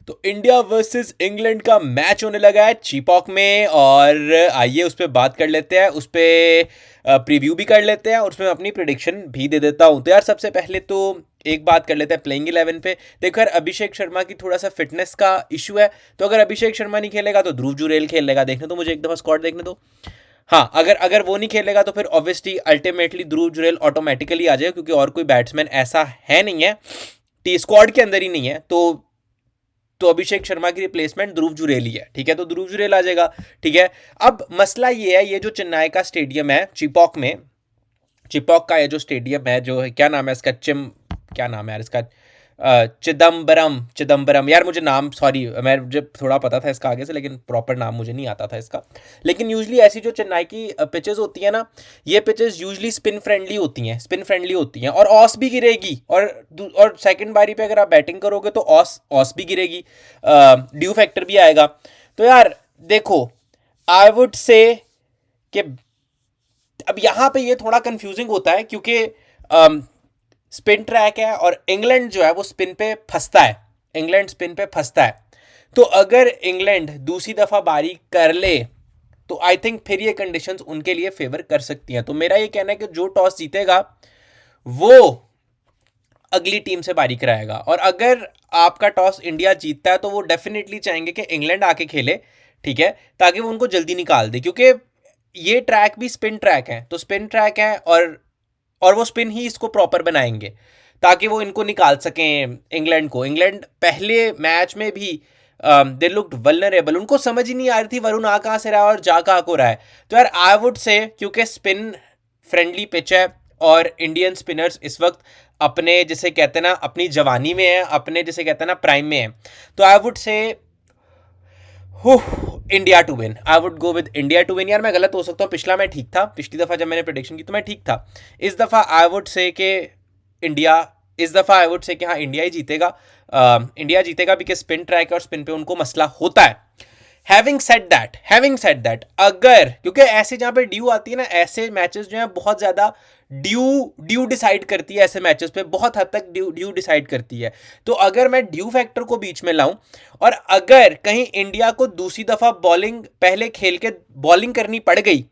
तो India versus England का match होने लगा है चीपॉक में, और आइए उस पर बात कर लेते हैं, उस पर प्रीव्यू भी कर लेते हैं और उसमें अपनी प्रिडिक्शन भी दे देता हूँ। तो यार सबसे पहले तो एक बात कर लेते हैं प्लेइंग 11 पे। देखो यार, अभिषेक शर्मा की थोड़ा सा फिटनेस का इशू है, तो अगर अभिषेक शर्मा नहीं खेलेगा तो ध्रुव जुरेल खेल लेगा। देखने तो मुझे एक दफ़ा स्क्वाड देखने दो। हाँ, अगर अगर वो नहीं खेलेगा तो फिर ऑब्वियसली अल्टीमेटली ध्रुव जुरेल ऑटोमेटिकली आ जाएगा, क्योंकि और कोई बैट्समैन ऐसा है नहीं है, टी स्क्वाड के अंदर ही नहीं है। तो अभिषेक शर्मा की रिप्लेसमेंट ध्रुव जुरेल ही है, ठीक है, तो ध्रुव जुरेल आ जाएगा। ठीक है, अब मसला ये है, ये जो चेन्नई का स्टेडियम है चिपॉक में, चिपॉक का ये जो स्टेडियम है, जो है क्या नाम है इसका, क्या नाम है यार इसका, चिदम्बरम यार, मुझे नाम, सॉरी, मैं मुझे थोड़ा पता था इसका आगे से, लेकिन प्रॉपर नाम मुझे नहीं आता था इसका। लेकिन यूजली ऐसी जो चेन्नई की पिचेस होती है ना, ये पिचेस यूजली स्पिन फ्रेंडली होती हैं, स्पिन फ्रेंडली होती हैं, और ऑस भी गिरेगी, और सेकंड बारी पे अगर आप बैटिंग करोगे तो ऑस भी गिरेगी, ड्यू फैक्टर भी आएगा। तो यार देखो, आई वुड से कि अब यहाँ पे ये थोड़ा कंफ्यूजिंग होता है, क्योंकि स्पिन ट्रैक है और इंग्लैंड जो है वो स्पिन पे फंसता है, इंग्लैंड स्पिन पे फंसता है। तो अगर इंग्लैंड दूसरी दफा बारी कर ले तो आई थिंक फिर ये कंडीशंस उनके लिए फेवर कर सकती हैं। तो मेरा ये कहना है कि जो टॉस जीतेगा वो अगली टीम से बारी कराएगा, और अगर आपका टॉस इंडिया जीतता है तो वो डेफिनेटली चाहेंगे कि इंग्लैंड आके खेले, ठीक है, ताकि वो उनको जल्दी निकाल दे, क्योंकि ये ट्रैक भी स्पिन ट्रैक है, तो स्पिन ट्रैक है, और वो स्पिन ही इसको प्रॉपर बनाएंगे ताकि वो इनको निकाल सकें इंग्लैंड को। इंग्लैंड पहले मैच में भी दे लुक्ड वल्नरेबल, उनको समझ ही नहीं आ रही थी वरुण आ कहाँ से रहा है और जा कहाँ को रहा है। तो यार आई वुड से, क्योंकि स्पिन फ्रेंडली पिच है और इंडियन स्पिनर्स इस वक्त अपने, जिसे कहते हैं ना, अपनी जवानी में है, अपने जिसे कहते हैं ना प्राइम में है, तो I would say India to win. I would go with India to win. यार मैं गलत हो सकता हूँ, पिछला मैं ठीक था, पिछली दफ़ा जब मैंने प्रोडिक्शन की तो मैं ठीक था। इस दफ़ा आई वुड से कि इंडिया, इस दफ़ा आई वुड से कि हाँ इंडिया ही जीतेगा, इंडिया जीतेगा, बिकॉज स्पिन ट्रैक और स्पिन पे उनको मसला होता है। हैविंग सेड दैट, अगर, क्योंकि ऐसे जहाँ पे ड्यू आती है ना, ऐसे मैचेस जो है बहुत ज़्यादा ड्यू डिसाइड करती है, ऐसे मैचेस पे बहुत हद तक ड्यू डिसाइड करती है। तो अगर मैं ड्यू फैक्टर को बीच में लाऊं, और अगर कहीं इंडिया को दूसरी दफ़ा बॉलिंग पहले खेल के बॉलिंग करनी पड़ गई,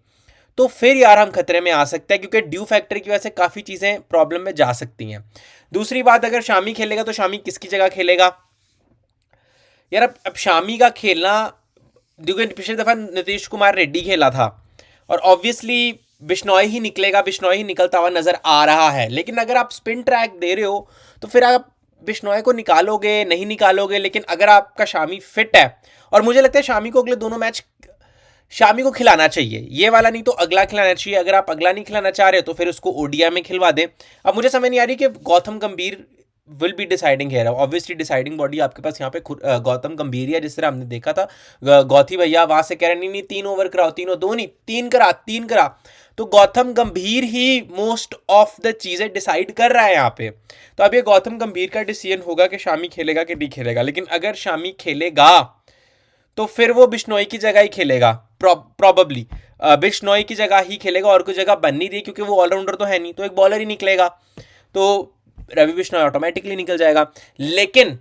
तो फिर यार हम खतरे में आ सकते हैं, क्योंकि ड्यू फैक्टर की वजह से काफ़ी चीज़ें प्रॉब्लम में जा सकती हैं। दूसरी बात, अगर शामी खेलेगा तो शामी किसकी जगह खेलेगा यार? अब शामी का खेलना, क्योंकि पिछली दफ़ा नीतीश कुमार रेड्डी खेला था, और ऑब्वियसली बिश्नोई ही निकलेगा, बिश्नोई ही निकलता हुआ नज़र आ रहा है। लेकिन अगर आप स्पिन ट्रैक दे रहे हो तो फिर आप बिश्नोई को निकालोगे, नहीं निकालोगे। लेकिन अगर आपका शामी फिट है, और मुझे लगता है शामी को अगले दोनों मैच शामी को खिलाना चाहिए, ये वाला नहीं तो अगला खिलाना चाहिए। अगर आप अगला नहीं खिलाना चाह रहे हो तो फिर उसको ओडीआई में खिलवा दें। अब मुझे समझ नहीं आ रही कि गौतम गंभीर विल बी डिसाइडिंग है, ऑब्वियसली डिसाइडिंग बॉडी आपके पास यहाँ पे गौतम गंभीर है, जिस तरह हमने देखा था। गौथी भैया वहां से कह रहे नहीं नहीं 3 ओवर कराओ, तीनों, दो नहीं, 3 करा। तो गौतम गंभीर ही मोस्ट ऑफ द चीज़ें डिसाइड कर रहा है यहाँ पे। तो अब ये गौतम गंभीर का डिसीजन होगा कि शामी खेलेगा कि नहीं खेलेगा। लेकिन अगर शामी खेलेगा तो फिर वो बिश्नोई की जगह ही खेलेगा, प्रॉबली बिश्नोई की जगह ही खेलेगा, और कोई जगह बन नहीं रही, क्योंकि वो ऑलराउंडर तो है नहीं, तो एक बॉलर ही निकलेगा, तो रवि बिश्नोई ऑटोमेटिकली निकल जाएगा। लेकिन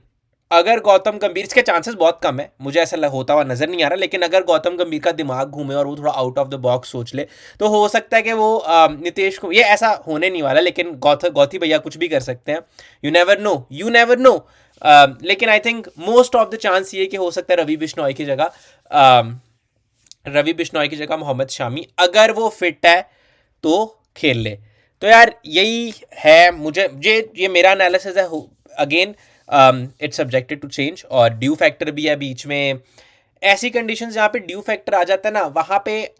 अगर गौतम गंभीर, इसके चांसेस बहुत कम है, मुझे ऐसा होता हुआ नजर नहीं आ रहा, लेकिन अगर गौतम गंभीर का दिमाग घूमे और वो थोड़ा आउट ऑफ द बॉक्स सोच ले, तो हो सकता है कि वो नीतीश को, ये ऐसा होने नहीं वाला, लेकिन गौथी भैया कुछ भी कर सकते हैं, यू नेवर नो। लेकिन I think most of the chance ये कि हो सकता है रवि बिश्नोई की जगह मोहम्मद शामी, अगर वो फिट है तो खेल ले। तो यार यही है, मुझे ये मेरा एनालिसिस है। Again it's subjected to change, और ड्यू फैक्टर भी है बीच में। ऐसी कंडीशंस जहाँ पे ड्यू फैक्टर आ जाता है ना, वहाँ पे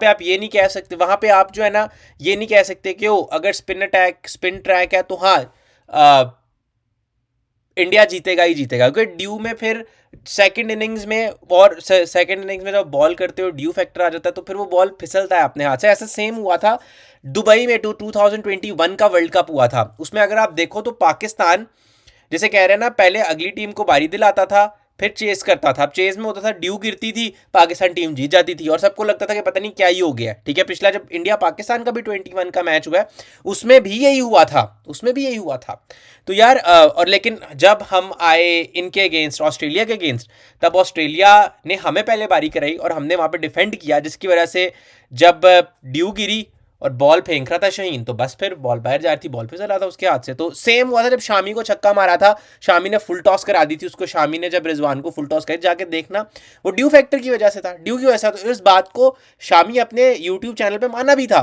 आप ये नहीं कह सकते, वहाँ पे आप जो है ना ये नहीं कह सकते कि अगर स्पिन ट्रैक है तो हाँ इंडिया जीतेगा ही जीतेगा, क्योंकि ड्यू में फिर सेकंड इनिंग्स में जब बॉल करते हो ड्यू फैक्टर आ जाता है, तो फिर वो बॉल फिसलता है अपने हाथ से। ऐसा सेम हुआ था दुबई में, 2021 का वर्ल्ड कप हुआ था। उसमें अगर आप देखो तो पाकिस्तान, जैसे कह रहे हैं ना, पहले अगली टीम को बारी दिलाता था, फिर चेस करता था। अब चेस में होता था ड्यू गिरती थी, पाकिस्तान टीम जीत जाती थी और सबको लगता था कि पता नहीं क्या ही हो गया। ठीक है, पिछला जब इंडिया पाकिस्तान का भी 21 का मैच हुआ है उसमें भी यही हुआ था, उसमें भी यही हुआ था। तो यार और लेकिन जब हम आए इनके अगेंस्ट, ऑस्ट्रेलिया के अगेंस्ट, तब ऑस्ट्रेलिया ने हमें पहले बारी कराई और हमने वहाँ पे डिफेंड किया, जिसकी वजह से जब ड्यू गिरी और बॉल फेंक रहा था शाहीन, तो बस फिर बॉल बाहर जा रही थी, बॉल फिर चला था उसके हाथ से। तो सेम हुआ था जब शामी को छक्का मारा था, शामी ने फुल टॉस करा दी थी उसको, शामी ने जब रिजवान को फुल टॉस करी, जाके देखना वो ड्यू फैक्टर की वजह से था, ड्यू की वजह से। तो इस बात को शामी अपने यूट्यूब चैनल पे माना भी था।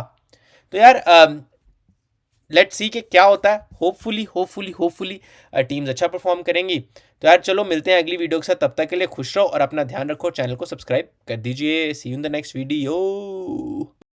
तो यार लेट्स सी कि क्या होता है। होपफुली होपफुली होपफुली टीम्स अच्छा परफॉर्म करेंगी। तो यार चलो मिलते हैं अगली वीडियो के साथ, तब तक के लिए खुश रहो और अपना ध्यान रखो, चैनल को सब्सक्राइब कर दीजिए। See you in the next video.